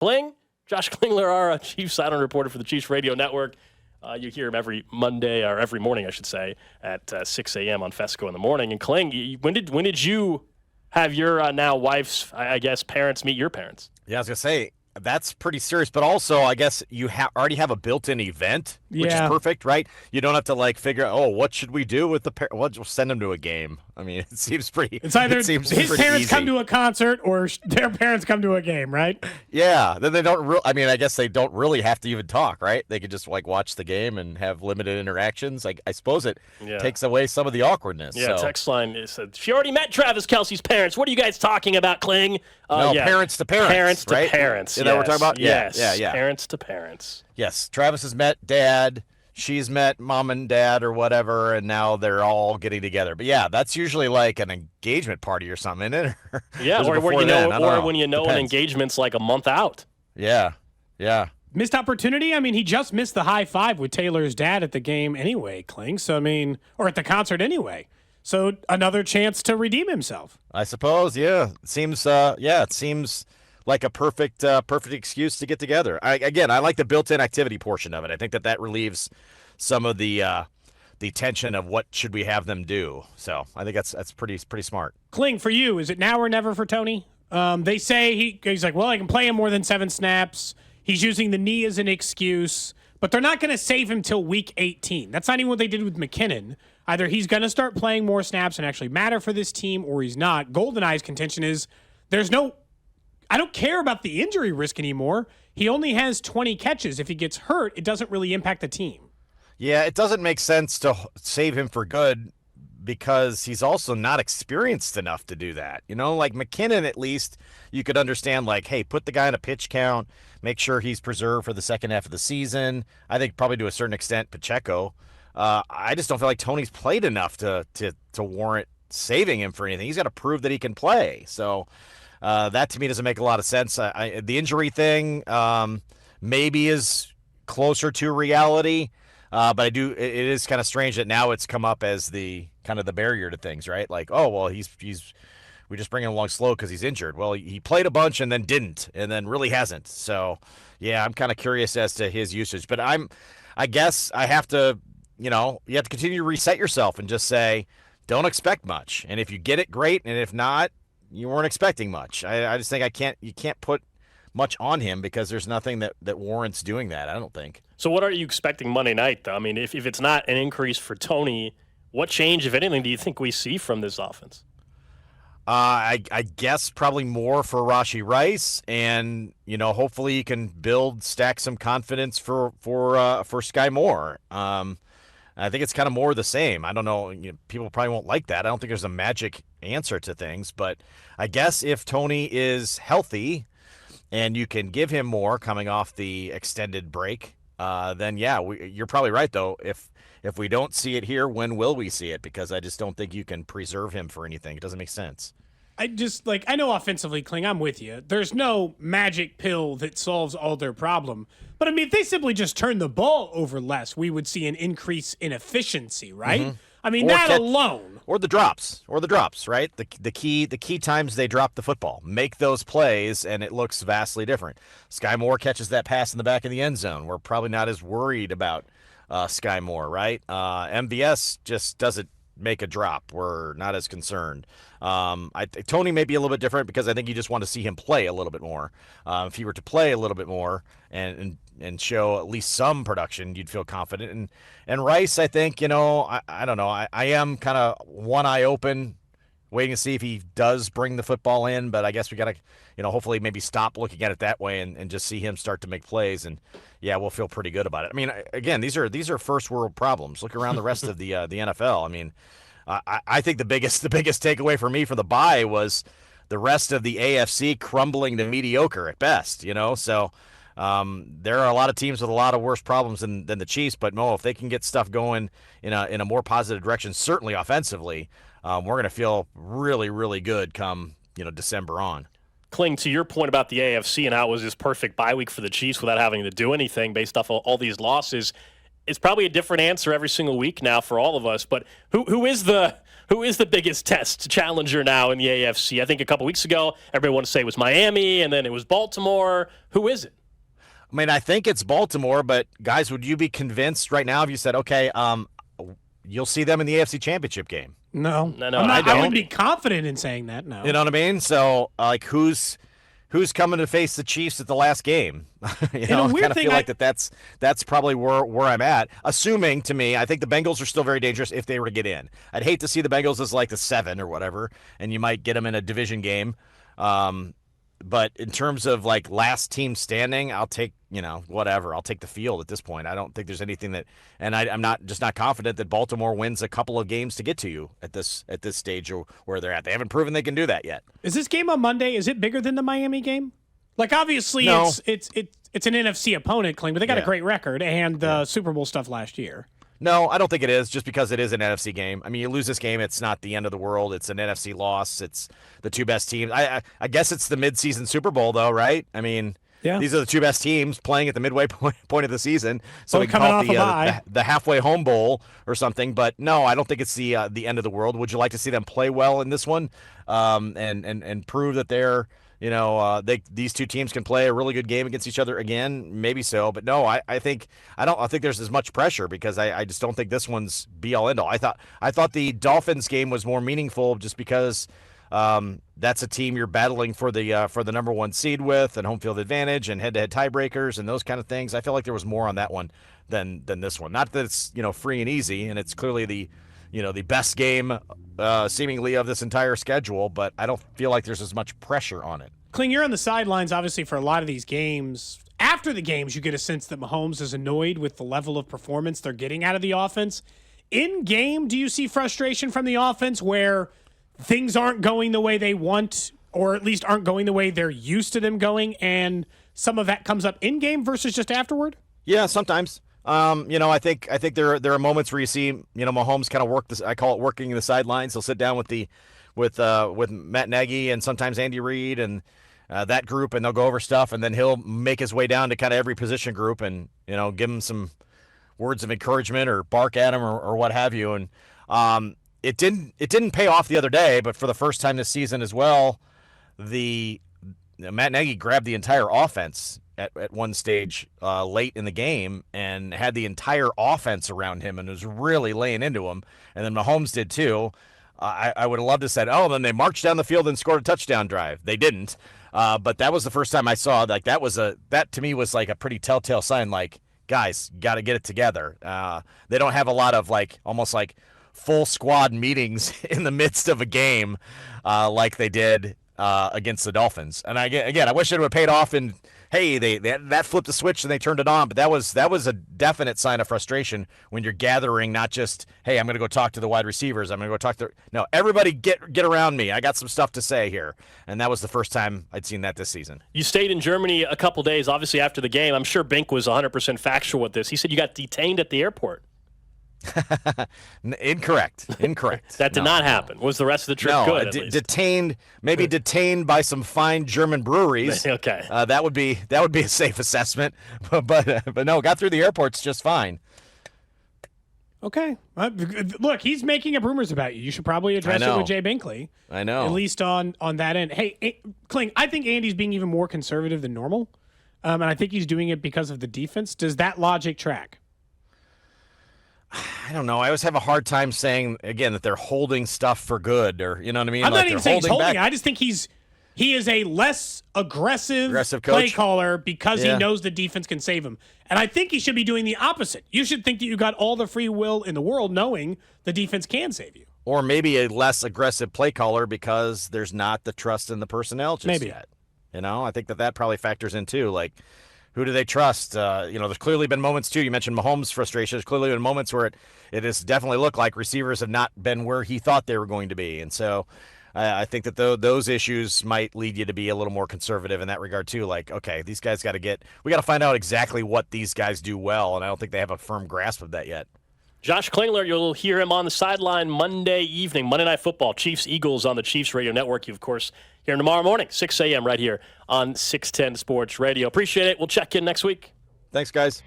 Kling, Josh Klingler, our Chiefs sideline reporter for the Chiefs Radio Network. You hear him every Monday, or every morning, I should say, at 6 a.m. on Fesco in the morning. And Kling, when did you have your now wife's, I guess, parents meet your parents? Yeah, I was going to say, that's pretty serious, but also I guess you already have a built-in event, which is perfect, right? You don't have to figure out, what should we do with the parents? We'll send them to a game. I mean, it seems pretty. It's either his parents easy. Come to a concert or their parents come to a game, right? Yeah, then they don't. I guess they don't really have to even talk, right? They could just watch the game and have limited interactions. I suppose it takes away some of the awkwardness. Yeah, so. Text line said she already met Travis Kelce's parents. What are you guys talking about, Kling? No, parents to parents. Parents to right? parents. Is that what we're talking about? Yes. Yeah. Parents to parents. Yes. Travis has met dad. She's met mom and dad or whatever, and now they're all getting together. But yeah, that's usually like an engagement party or something, isn't it? Yeah, or when you know an engagement's like a month out. Yeah. Missed opportunity? He just missed the high five with Taylor's dad at the game anyway, Kling. So, or at the concert anyway. So another chance to redeem himself. I suppose, yeah. It seems like a perfect excuse to get together. I like the built-in activity portion of it. I think that relieves some of the tension of what should we have them do. So I think that's pretty smart. Kling, for you, is it now or never for Toney? They say he's like, well, I can play him more than 7 snaps. He's using the knee as an excuse, but they're not going to save him till week 18. That's not even what they did with McKinnon. Either he's going to start playing more snaps and actually matter for this team, or he's not. GoldenEye's contention is I don't care about the injury risk anymore. He only has 20 catches. If he gets hurt, it doesn't really impact the team. Yeah, it doesn't make sense to save him for good because he's also not experienced enough to do that. Like McKinnon, at least you could understand, hey, put the guy in a pitch count, make sure he's preserved for the second half of the season. I think probably to a certain extent Pacheco. I just don't feel like Toney's played enough to warrant saving him for anything. He's got to prove that he can play. So that to me doesn't make a lot of sense. The injury thing maybe is closer to reality, but it is kind of strange that now it's come up as the kind of the barrier to things, right? We just bring him along slow because he's injured. Well, he played a bunch and then didn't, and then really hasn't. So yeah, I'm kind of curious as to his usage, but I guess I have to, you have to continue to reset yourself and just say, don't expect much, and if you get it, great, and if not, you weren't expecting much. I just think you can't put much on him because there's nothing that warrants doing that, I don't think. So what are you expecting Monday night, though? If it's not an increase for Toney, what change, if anything, do you think we see from this offense? I guess probably more for Rashee Rice, and hopefully you can stack some confidence for Sky Moore. I think it's kind of more of the same. I don't know. People probably won't like that. I don't think there's a magic answer to things, but I guess if Toney is healthy and you can give him more coming off the extended break, then yeah, you're probably right though. If we don't see it here, when will we see it? Because I just don't think you can preserve him for anything. It doesn't make sense. I know offensively, Kling, I'm with you. There's no magic pill that solves all their problem. But if they simply just turn the ball over less, we would see an increase in efficiency, right? Mm-hmm. Alone. Or the drops, right? The key times they drop the football. Make those plays, and it looks vastly different. Sky Moore catches that pass in the back of the end zone. We're probably not as worried about Sky Moore, right? MVS just doesn't make a drop. We're not as concerned. Toney may be a little bit different because I think you just want to see him play a little bit more. If he were to play a little bit more and show at least some production, you'd feel confident. And Rice, I think, I don't know. I am kind of one eye open, waiting to see if he does bring the football in. But I guess we got to, hopefully maybe stop looking at it that way and just see him start to make plays. And yeah, we'll feel pretty good about it. Again, these are first world problems. Look around the rest of the NFL. I think the biggest takeaway for me for the bye was the rest of the AFC crumbling to mediocre at best. So there are a lot of teams with a lot of worse problems than the Chiefs. But Mo, if they can get stuff going in a more positive direction, certainly offensively, we're going to feel really, really good come December on. Kling, to your point about the AFC and how it was this perfect bye week for the Chiefs without having to do anything based off of all these losses, it's probably a different answer every single week now for all of us. But who is the biggest test challenger now in the AFC? I think a couple weeks ago, everybody wanted to say it was Miami, and then it was Baltimore. Who is it? I mean, I think it's Baltimore, but guys, would you be convinced right now if you said, okay, you'll see them in the AFC Championship game? No, I don't. I wouldn't be confident in saying that. No, You know what I mean? So, like, who's coming to face the Chiefs at the last game? I kind of feel like that's probably where I'm at. Assuming, to me, I think the Bengals are still very dangerous if they were to get in. I'd hate to see the Bengals as like the 7 or whatever, and you might get them in a division game. But in terms of like last team standing, I'll take, whatever. I'll take the field at this point. I don't think there's anything that, and I'm not confident that Baltimore wins a couple of games to get to you at this stage or where they're at. They haven't proven they can do that yet. Is this game on Monday? Is it bigger than the Miami game? Like, obviously, No. it's an NFC opponent, Kling, but they got a great record and the Super Bowl stuff last year. No, I don't think it is, just because it is an NFC game. I mean, you lose this game, it's not the end of the world. It's an NFC loss. It's the two best teams. I guess it's the midseason Super Bowl, though, right? I mean, these are the two best teams playing at the midway point of the season. So we can call it the halfway home bowl or something. But no, I don't think it's the end of the world. Would you like to see them play well in this one and prove that they're these two teams can play a really good game against each other again? Maybe so, but no, I think there's as much pressure because I just don't think this one's be all end all. I thought the Dolphins game was more meaningful just because that's a team you're battling for the number 1 seed with and home field advantage and head-to-head tiebreakers and those kind of things. I feel like there was more on that one than this one. Not that it's free and easy, and it's clearly the best game seemingly of this entire schedule, but I don't feel like there's as much pressure on it. Kling, you're on the sidelines, obviously, for a lot of these games. After the games, you get a sense that Mahomes is annoyed with the level of performance they're getting out of the offense. In game, do you see frustration from the offense where things aren't going the way they want, or at least aren't going the way they're used to them going, and some of that comes up in game versus just afterward? Yeah, sometimes. I think there are moments where you see, Mahomes kind of work this. I call it working the sidelines. He'll sit down with Matt Nagy and sometimes Andy Reid and that group, and they'll go over stuff, and then he'll make his way down to kind of every position group and give them some words of encouragement or bark at him or what have you. And it didn't pay off the other day, but for the first time this season as well, Matt Nagy grabbed the entire offense at one stage late in the game and had the entire offense around him and was really laying into him. And then Mahomes did too. I would have loved to have said, then they marched down the field and scored a touchdown drive. They didn't. But that was the first time I saw that to me was like a pretty telltale sign, like, guys, got to get it together. They don't have a lot of almost like full squad meetings in the midst of a game like they did against the Dolphins. And again, I wish it would have paid off and hey, that flipped the switch and they turned it on. But that was a definite sign of frustration when you're gathering, not just, hey, I'm going to go talk to the wide receivers. I'm going to go talk to no, everybody get around me. I got some stuff to say here. And that was the first time I'd seen that this season. You stayed in Germany a couple days, obviously after the game. I'm sure Bink was 100% factual with this. He said you got detained at the airport. Incorrect. That did not happen. Was the rest of the trip good? At least? Detained by some fine German breweries. Okay, that would be a safe assessment. But no, got through the airports just fine. Okay, look, he's making up rumors about you. You should probably address it with Jay Binkley. I know, at least on that end. Hey, Kling, I think Andy's being even more conservative than normal, and I think he's doing it because of the defense. Does that logic track? I don't know. I always have a hard time saying, again, that they're holding stuff for good, or you know what I mean? I'm not even saying he's holding back. it. I just think he is a less aggressive play coach. caller because he knows the defense can save him. And I think he should be doing the opposite. You should think that you got all the free will in the world knowing the defense can save you. Or maybe a less aggressive play caller because there's not the trust in the personnel just yet. I think that probably factors in too. Like, who do they trust? There's clearly been moments, too. You mentioned Mahomes' frustration. There's clearly been moments where it has definitely looked like receivers have not been where he thought they were going to be. And so I think that those issues might lead you to be a little more conservative in that regard, too. Like, okay, these guys we got to find out exactly what these guys do well, and I don't think they have a firm grasp of that yet. Josh Klingler, you'll hear him on the sideline Monday evening, Monday Night Football, Chiefs-Eagles on the Chiefs Radio Network. You, of course, hear him tomorrow morning, 6 a.m. right here on 610 Sports Radio. Appreciate it. We'll check in next week. Thanks, guys.